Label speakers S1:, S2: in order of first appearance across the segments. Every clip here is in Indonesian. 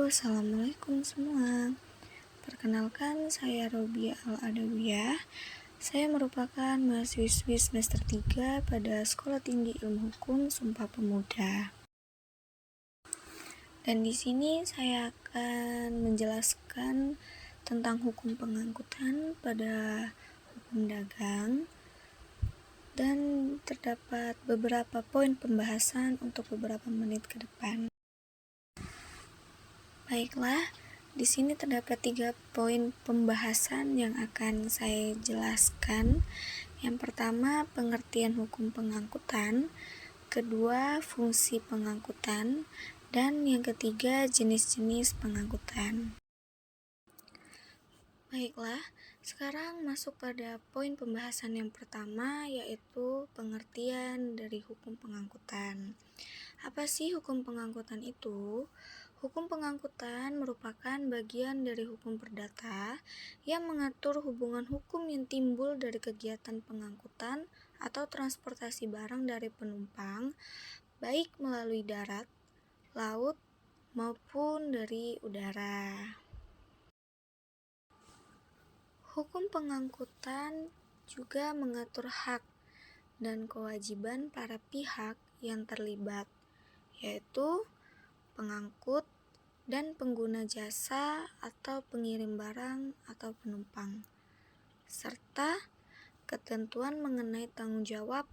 S1: Assalamualaikum semua. Perkenalkan, saya Robia Al-Adawiyah. Saya merupakan mahasiswi semester 3 pada Sekolah Tinggi Ilmu Hukum Sumpah Pemuda. Dan di sini saya akan menjelaskan tentang hukum pengangkutan pada hukum dagang, dan terdapat beberapa poin pembahasan untuk beberapa menit ke depan. Baiklah, di sini terdapat 3 poin pembahasan yang akan saya jelaskan. Yang pertama, pengertian hukum pengangkutan. Kedua, fungsi pengangkutan. Dan yang ketiga, jenis-jenis pengangkutan. Baiklah, sekarang masuk pada poin pembahasan yang pertama, yaitu pengertian dari hukum pengangkutan. Apa sih hukum pengangkutan itu? Hukum pengangkutan merupakan bagian dari hukum perdata yang mengatur hubungan hukum yang timbul dari kegiatan pengangkutan atau transportasi barang dari penumpang, baik melalui darat, laut, maupun dari udara. Hukum pengangkutan juga mengatur hak dan kewajiban para pihak yang terlibat, yaitu pengangkut dan pengguna jasa atau pengirim barang atau penumpang, serta ketentuan mengenai tanggung jawab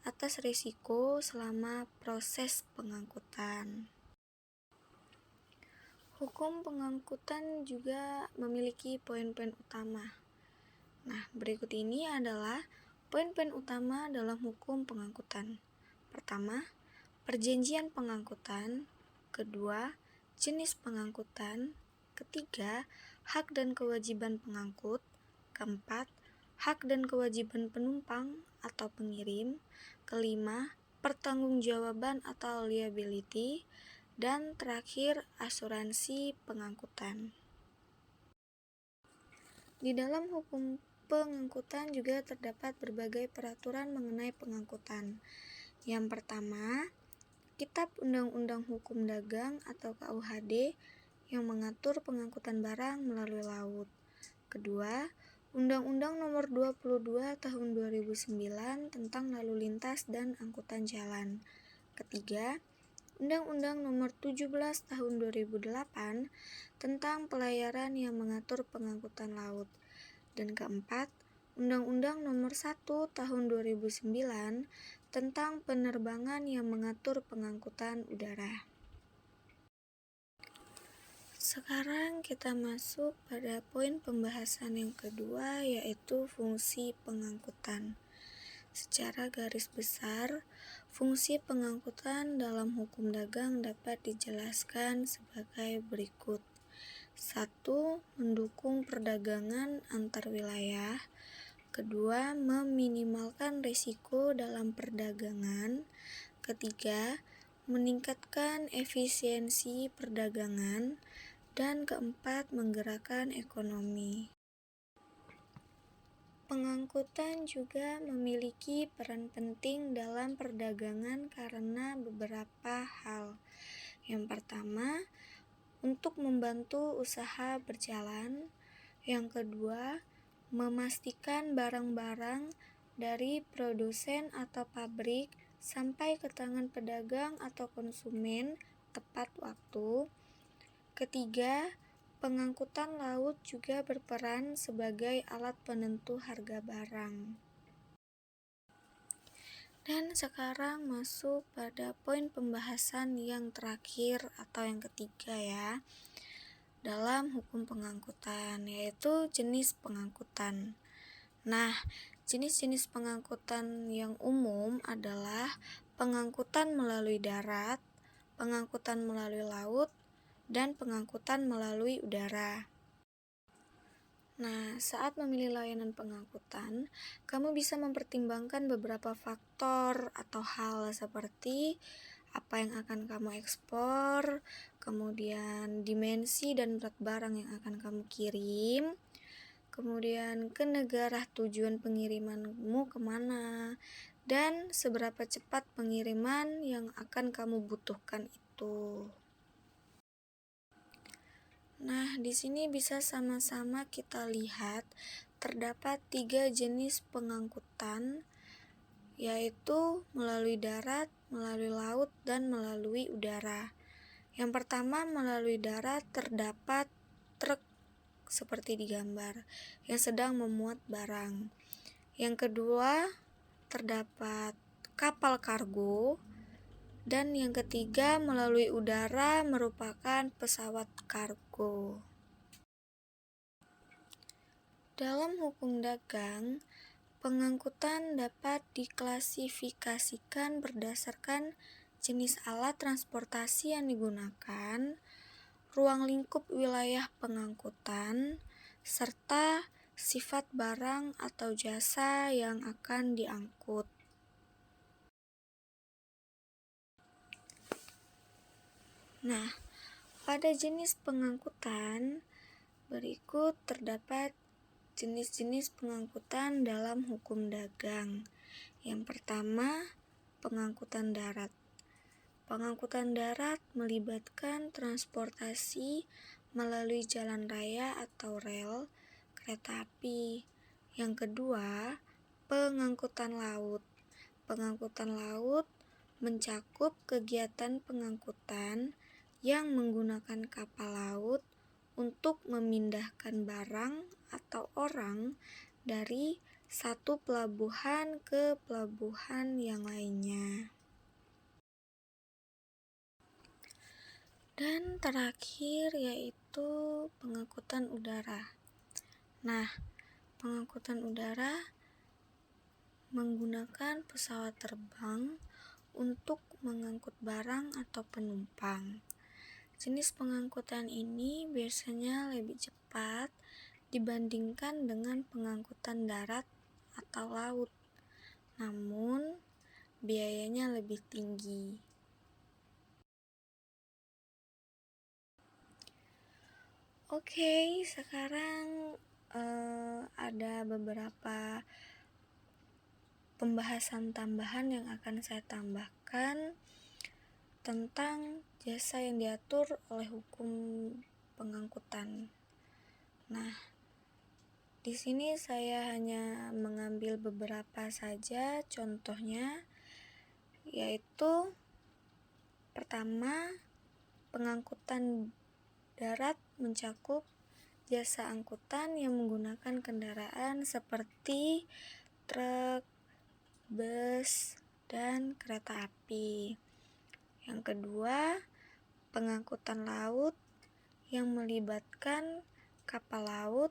S1: atas risiko selama proses pengangkutan. Hukum pengangkutan juga memiliki poin-poin utama. Nah, berikut ini adalah poin-poin utama dalam hukum pengangkutan. Pertama, perjanjian pengangkutan. Kedua, jenis pengangkutan. Ketiga, hak dan kewajiban pengangkut. Keempat, hak dan kewajiban penumpang atau pengirim. Kelima, pertanggungjawaban atau liability. Dan terakhir, asuransi pengangkutan. Di dalam hukum pengangkutan juga terdapat berbagai peraturan mengenai pengangkutan. Yang pertama, Kitab Undang-Undang Hukum Dagang atau KUHD yang mengatur pengangkutan barang melalui laut. Kedua, Undang-Undang Nomor 22 Tahun 2009 tentang Lalu Lintas dan Angkutan Jalan. Ketiga, Undang-Undang Nomor 17 Tahun 2008 tentang pelayaran yang mengatur pengangkutan laut. Dan keempat, Undang-Undang Nomor 1 Tahun 2009 tentang penerbangan yang mengatur pengangkutan udara. Sekarang kita masuk pada poin pembahasan yang kedua, yaitu fungsi pengangkutan. Secara garis besar, fungsi pengangkutan dalam hukum dagang dapat dijelaskan sebagai berikut. 1. Mendukung perdagangan antar wilayah. Kedua, meminimalkan risiko dalam perdagangan. Ketiga, meningkatkan efisiensi perdagangan. Dan keempat, menggerakkan ekonomi. Pengangkutan juga memiliki peran penting dalam perdagangan karena beberapa hal. Yang pertama, untuk membantu usaha berjalan. Yang kedua, memastikan barang-barang dari produsen atau pabrik sampai ke tangan pedagang atau konsumen tepat waktu. Ketiga, pengangkutan laut juga berperan sebagai alat penentu harga barang. Dan sekarang masuk pada poin pembahasan yang terakhir atau yang ketiga ya, dalam hukum pengangkutan, yaitu jenis pengangkutan. Nah, jenis-jenis pengangkutan yang umum adalah pengangkutan melalui darat, pengangkutan melalui laut, dan pengangkutan melalui udara. Nah, saat memilih layanan pengangkutan, kamu bisa mempertimbangkan beberapa faktor atau hal seperti apa yang akan kamu ekspor, kemudian dimensi dan berat barang yang akan kamu kirim, kemudian ke negara tujuan pengirimanmu kemana, dan seberapa cepat pengiriman yang akan kamu butuhkan itu. Nah, di sini bisa sama-sama kita lihat terdapat 3 jenis pengangkutan, yaitu melalui darat, melalui laut, dan melalui udara. Yang pertama, melalui darat terdapat truk seperti di gambar yang sedang memuat barang. Yang kedua, terdapat kapal kargo. Dan yang ketiga, melalui udara merupakan pesawat kargo. Dalam hukum dagang, pengangkutan dapat diklasifikasikan berdasarkan jenis alat transportasi yang digunakan, ruang lingkup wilayah pengangkutan, serta sifat barang atau jasa yang akan diangkut. Nah, pada jenis pengangkutan berikut terdapat jenis-jenis pengangkutan dalam hukum dagang. Yang pertama, pengangkutan darat. Pengangkutan darat melibatkan transportasi melalui jalan raya atau rel, kereta api. Yang kedua, pengangkutan laut. Pengangkutan laut mencakup kegiatan pengangkutan yang menggunakan kapal laut untuk memindahkan barang atau orang dari satu pelabuhan ke pelabuhan yang lainnya. Dan terakhir yaitu pengangkutan udara. Nah, pengangkutan udara menggunakan pesawat terbang untuk mengangkut barang atau penumpang. Jenis pengangkutan ini biasanya lebih cepat dibandingkan dengan pengangkutan darat atau laut, namun biayanya lebih tinggi. Oke, sekarang ada beberapa pembahasan tambahan yang akan saya tambahkan tentang jasa yang diatur oleh hukum pengangkutan. Nah, di sini saya hanya mengambil beberapa saja contohnya, yaitu pertama, pengangkutan darat mencakup jasa angkutan yang menggunakan kendaraan seperti truk, bus, dan kereta api. Yang kedua, pengangkutan laut yang melibatkan kapal laut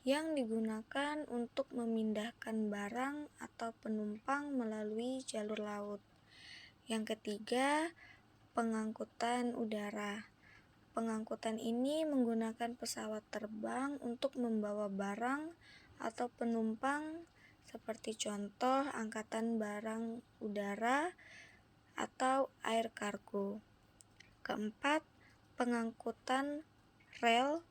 S1: yang digunakan untuk memindahkan barang atau penumpang melalui jalur laut. Yang ketiga, pengangkutan udara. Pengangkutan ini menggunakan pesawat terbang untuk membawa barang atau penumpang seperti contoh angkatan barang udara atau air kargo. Keempat, pengangkutan rel.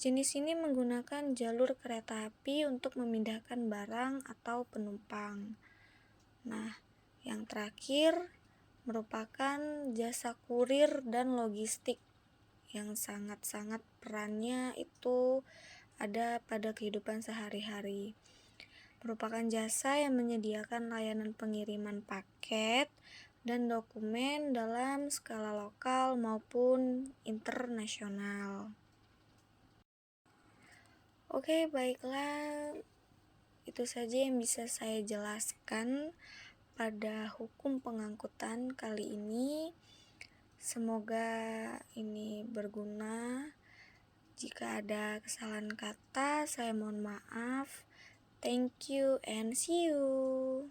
S1: Jenis ini menggunakan jalur kereta api untuk memindahkan barang atau penumpang. Nah, yang terakhir merupakan jasa kurir dan logistik yang sangat-sangat perannya itu ada pada kehidupan sehari-hari. Merupakan jasa yang menyediakan layanan pengiriman paket dan dokumen dalam skala lokal maupun internasional. Oke, baiklah, itu saja yang bisa saya jelaskan pada hukum pengangkutan kali ini. Semoga ini berguna. Jika ada kesalahan kata, saya mohon maaf. Thank you and see you.